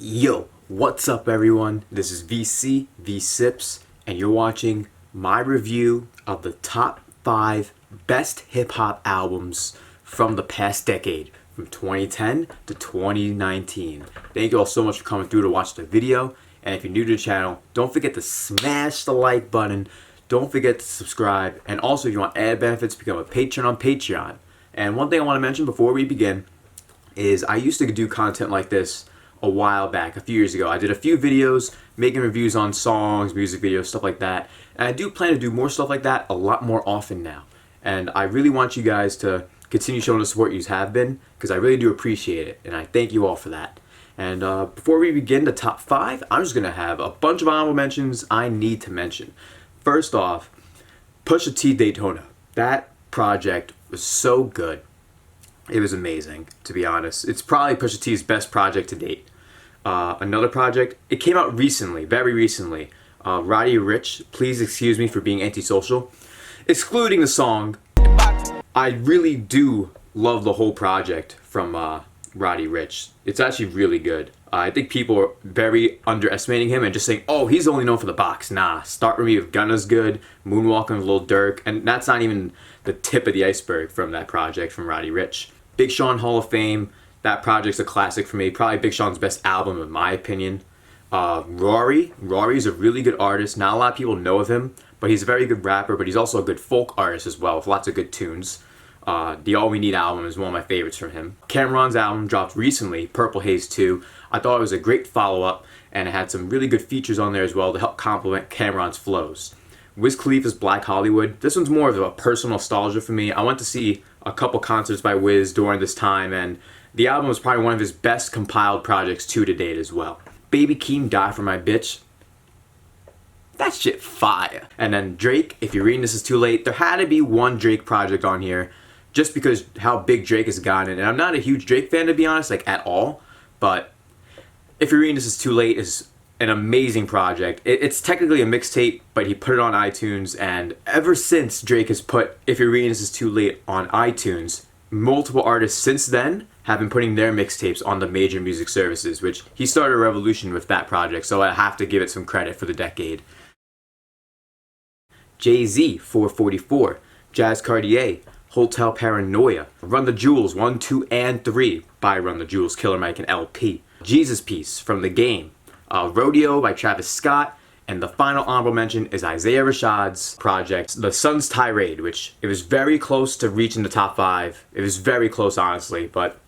Yo, what's up everyone? This is V-CiPz, and you're watching my review of the top 5 best hip-hop albums from the past decade, from 2010 to 2019. Thank you all so much for coming through to watch the video, and if you're new to the channel, don't forget to smash the like button, don't forget to subscribe, and also if you want added benefits, become a patron on Patreon. And one thing I want to mention before we begin is I used to do content like this a while back, a few years ago. I did a few videos making reviews on songs, music videos, stuff like that. And I do plan to do more stuff like that a lot more often now. And I really want you guys to continue showing the support you have been, because I really do appreciate it. And I thank you all for that. And before we begin the top 5, I'm just going to have a bunch of honorable mentions I need to mention. First off, Pusha T Daytona. That project was so good. It was amazing, to be honest. It's probably Pusha T's best project to date. Another project, it came out recently, very recently. Roddy Ricch, Please Excuse Me for Being Antisocial. Excluding the song, I really do love the whole project from Roddy Ricch. It's actually really good. I think people are very underestimating him and just saying, oh, he's only known for the box. Nah, Start With Me with Gunna's good, Moonwalking with Lil Durk, and that's not even the tip of the iceberg from that project from Roddy Ricch. Big Sean Hall of Fame, that project's a classic for me. Probably Big Sean's best album in my opinion. Rory's a really good artist. Not a lot of people know of him, but he's a very good rapper, but he's also a good folk artist as well with lots of good tunes. The All We Need album is one of my favorites from him. Cameron's album dropped recently, Purple Haze 2. I thought it was a great follow-up, and it had some really good features on there as well to help complement Cameron's flows. Wiz Khalifa's Black Hollywood. This one's more of a personal nostalgia for me. I went to see a couple concerts by Wiz during this time, and the album was probably one of his best compiled projects to date as well. Baby Keem, Die For My Bitch. That shit fire. And then Drake, If You're Reading This Is Too Late. There had to be one Drake project on here just because how big Drake has gotten. And I'm not a huge Drake fan, to be honest, like at all. But If You're Reading This Is Too Late is an amazing project. It's technically a mixtape, but he put it on iTunes, and ever since Drake has put If You're Reading This Is Too Late on iTunes, multiple artists since then have been putting their mixtapes on the major music services, which he started a revolution with that project, so I have to give it some credit for the decade. Jay-Z, 444, Jazz Cartier, Hotel Paranoia, Run the Jewels 1, 2, and 3 by Run the Jewels, Killer Mike, and LP. Jesus Piece from The Game, Rodeo by Travis Scott, and the final honorable mention is Isaiah Rashad's project, The Sun's Tirade, which it was very close to reaching the top 5. It was very close, honestly, but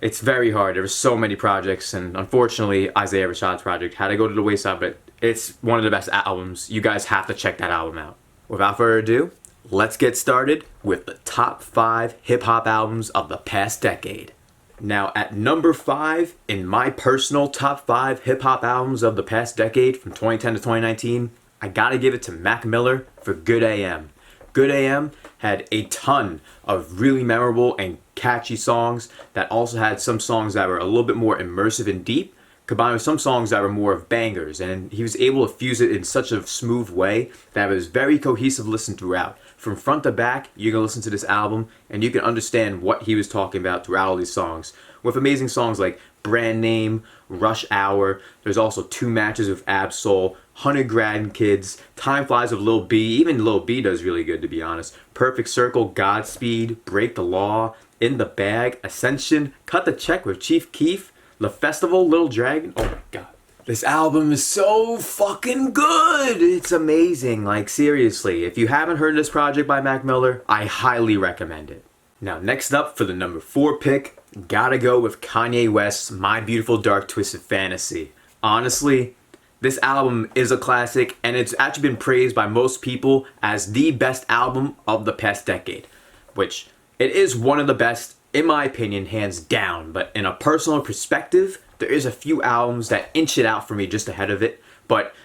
it's very hard. There were so many projects, and unfortunately, Isaiah Rashad's project had to go to the wayside, but it's one of the best albums. You guys have to check that album out. Without further ado, let's get started with the top 5 hip-hop albums of the past decade. Now, at number 5 in my personal top 5 hip-hop albums of the past decade from 2010 to 2019, I gotta give it to Mac Miller for Good AM. Good AM had a ton of really memorable and catchy songs that also had some songs that were a little bit more immersive and deep, combined with some songs that were more of bangers, and he was able to fuse it in such a smooth way that it was very cohesive listen throughout. From front to back, you can listen to this album and you can understand what he was talking about throughout all these songs. With amazing songs like Brand Name, Rush Hour, there's also Two Matches with Ab-Soul, 100 Grandkids, Time Flies with Lil B, even Lil B does really good to be honest, Perfect Circle, Godspeed, Break the Law, In the Bag, Ascension, Cut the Check with Chief Keef, The Festival, Little Dragon. Oh my god. This album is so fucking good! It's amazing, like seriously. If you haven't heard this project by Mac Miller, I highly recommend it. Now next up for the number 4 pick, gotta go with Kanye West's My Beautiful Dark Twisted Fantasy. Honestly, this album is a classic, and it's actually been praised by most people as the best album of the past decade. Which, it is one of the best, in my opinion, hands down, but in a personal perspective, there is a few albums that inch it out for me just ahead of it, but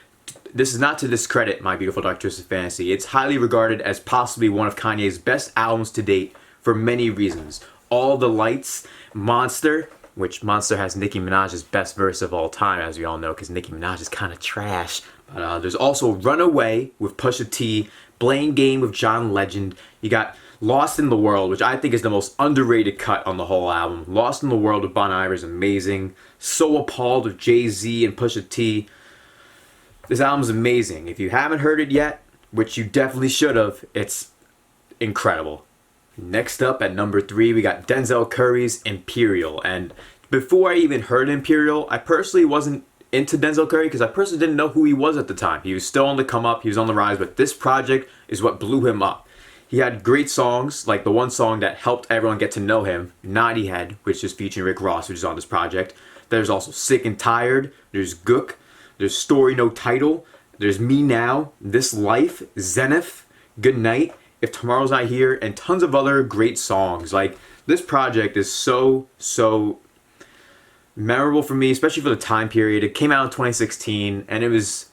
this is not to discredit My Beautiful Dark Twisted Fantasy. It's highly regarded as possibly one of Kanye's best albums to date for many reasons. All the Lights, Monster, which Monster has Nicki Minaj's best verse of all time, as we all know, because Nicki Minaj is kind of trash. But there's also Runaway with Pusha T, Blame Game with John Legend. You got Lost in the World, which I think is the most underrated cut on the whole album. Lost in the World with Bon Iver is amazing. So Appalled with Jay-Z and Pusha T. This album's amazing. If you haven't heard it yet, which you definitely should have, it's incredible. Next up at number 3, we got Denzel Curry's Imperial. And before I even heard Imperial, I personally wasn't into Denzel Curry because I personally didn't know who he was at the time. He was still on the come up, he was on the rise, but this project is what blew him up. He had great songs, like the one song that helped everyone get to know him, Naughty Head, which is featuring Rick Ross, which is on this project. There's also Sick and Tired, there's Gook, there's Story No Title, there's Me Now, This Life, Zenith, Good Night, If Tomorrow's Not Here, and tons of other great songs. Like, this project is so memorable for me, especially for the time period. It came out in 2016, and it was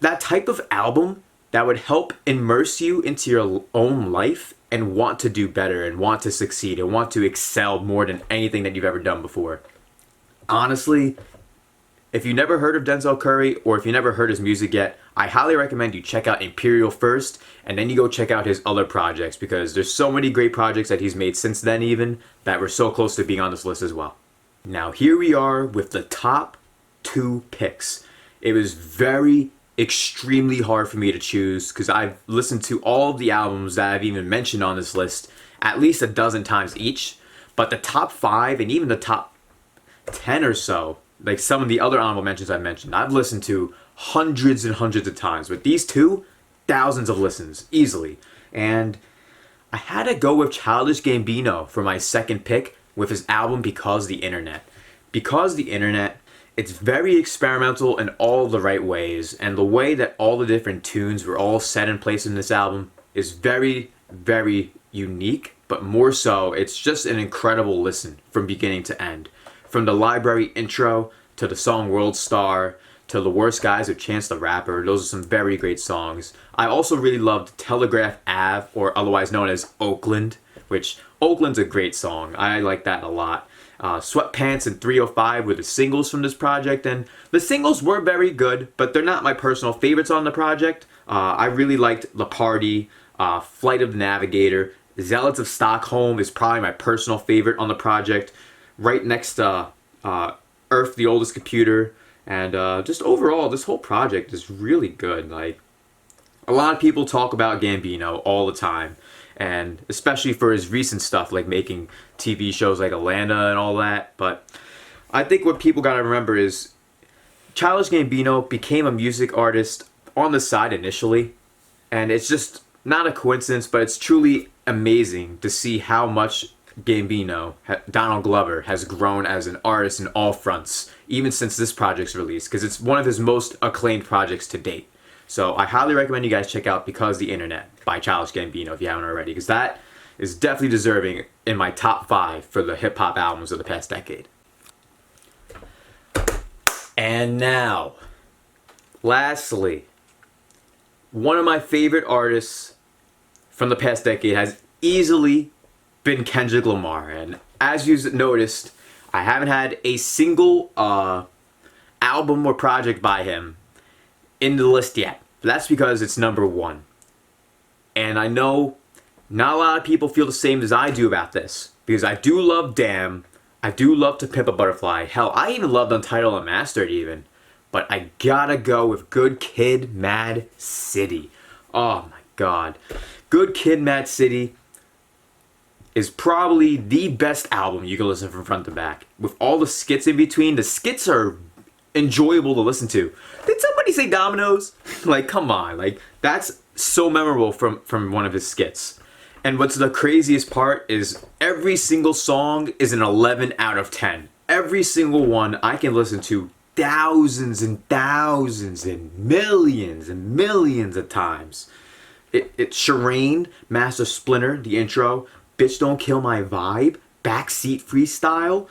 that type of album that would help immerse you into your own life and want to do better and want to succeed and want to excel more than anything that you've ever done before. Honestly, if you never heard of Denzel Curry or if you never heard his music yet, I highly recommend you check out Imperial first and then you go check out his other projects, because there's so many great projects that he's made since then even that were so close to being on this list as well. Now here we are with the top 2 picks. It was extremely hard for me to choose because I've listened to all of the albums that I've even mentioned on this list at least a dozen times each. But the top 5 and even the top 10 or so, like some of the other honorable mentions I mentioned, I've listened to hundreds and hundreds of times. With these 2, thousands of listens, easily. And I had to go with Childish Gambino for my second pick with his album Because the Internet. Because the Internet, it's very experimental in all the right ways, and the way that all the different tunes were all set in place in this album is very unique, but more so, it's just an incredible listen from beginning to end. From the Library intro, to the song World Star, to The Worst Guys with Chance the Rapper, those are some very great songs. I also really loved Telegraph Ave, or otherwise known as Oakland, which Oakland's a great song. I like that a lot. Sweatpants and 305 were the singles from this project, and the singles were very good, but they're not my personal favorites on the project. I really liked La Party, Flight of the Navigator, Zealots of Stockholm is probably my personal favorite on the project, right next to Earth, the Oldest Computer, and just overall, this whole project is really good. Like, a lot of people talk about Gambino all the time, and especially for his recent stuff, like making TV shows like Atlanta and all that. But I think what people gotta remember is Childish Gambino became a music artist on the side initially, and it's just not a coincidence, but it's truly amazing to see how much Gambino, Donald Glover, has grown as an artist in all fronts, even since this project's release, because it's one of his most acclaimed projects to date. So I highly recommend you guys check out Because the Internet by Childish Gambino if you haven't already, because that is definitely deserving in my top 5 for the hip-hop albums of the past decade. And now, lastly, one of my favorite artists from the past decade has easily been Kendrick Lamar. And as you've noticed, I haven't had a single album or project by him in the list yet. That's because it's number 1. And I know not a lot of people feel the same as I do about this, because I do love Damn, I do love To Pimp a Butterfly, hell, I even loved Untitled Unmastered even, but I gotta go with Good Kid, Mad City. Oh my god. Good Kid, Mad City is probably the best album you can listen from front to back. With all the skits in between, the skits are enjoyable to listen to. Did somebody say Dominoes? Like, come on. Like, that's so memorable from one of his skits. And what's the craziest part is every single song is an 11 out of 10. Every single one I can listen to thousands and thousands and millions of times. It's Shireen, Master Splinter, the intro, Bitch Don't Kill My Vibe, Backseat Freestyle,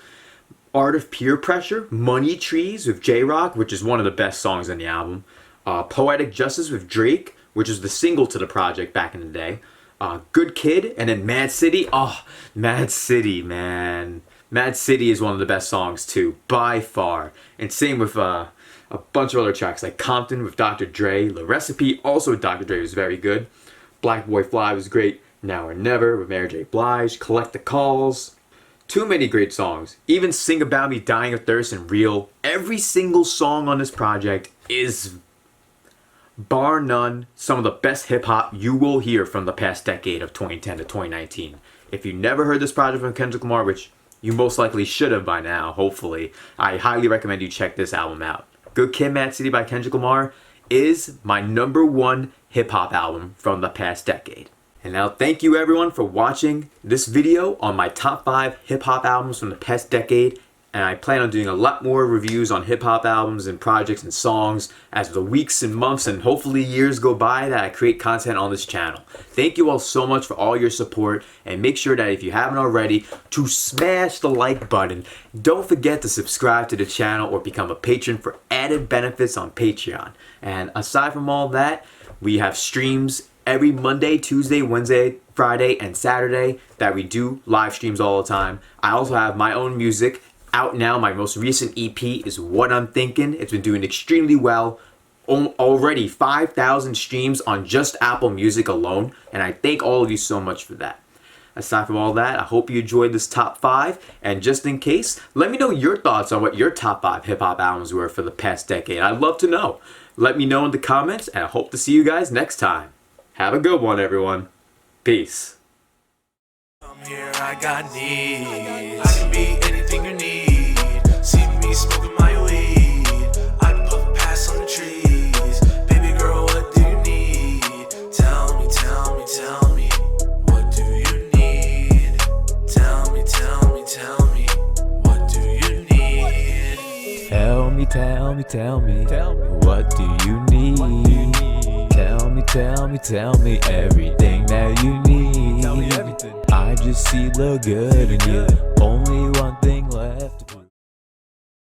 Art of Peer Pressure, Money Trees with J-Rock, which is one of the best songs on the album, Poetic Justice with Drake, which is the single to the project back in the day, Good Kid, and then Mad City. Oh, Mad City, man. Mad City is one of the best songs too, by far. And same with a bunch of other tracks like Compton with Dr. Dre, The Recipe, also with Dr. Dre, was very good. Black Boy Fly was great. Now or Never with Mary J. Blige, Collect the Calls. Too many great songs. Even Sing About Me, Dying of Thirst, and Real. Every single song on this project is, bar none, some of the best hip-hop you will hear from the past decade of 2010 to 2019. If you never heard this project from Kendrick Lamar, which you most likely should have by now, hopefully, I highly recommend you check this album out. Good Kid, Mad City by Kendrick Lamar is my #1 hip-hop album from the past decade. And now thank you everyone for watching this video on my top 5 hip-hop albums from the past decade. And I plan on doing a lot more reviews on hip-hop albums and projects and songs as the weeks and months and hopefully years go by that I create content on this channel. Thank you all so much for all your support, and make sure that if you haven't already to smash the like button. Don't forget to subscribe to the channel or become a patron for added benefits on Patreon. And aside from all that, we have streams every Monday, Tuesday, Wednesday, Friday, and Saturday that we do live streams all the time. I also have my own music out now. My most recent EP is What I'm Thinkin. It's been doing extremely well. Already 5,000 streams on just Apple Music alone, and I thank all of you so much for that. Aside from all that, I hope you enjoyed this top 5, and just in case, let me know your thoughts on what your top 5 hip-hop albums were for the past decade. I'd love to know. Let me know in the comments, and I hope to see you guys next time. Have a good one, everyone. Peace. I'm here, I got needs. I can be anything you need. See me smoking my weed. I puff pass on the trees. Baby girl, what do you need? Tell me, tell me, tell me. What do you need? Tell me, tell me, tell me. What do you need? Tell me, tell me, tell me. What do you need? Tell me, tell me, tell me everything that you need. Tell me everything. I just see the good in you. Only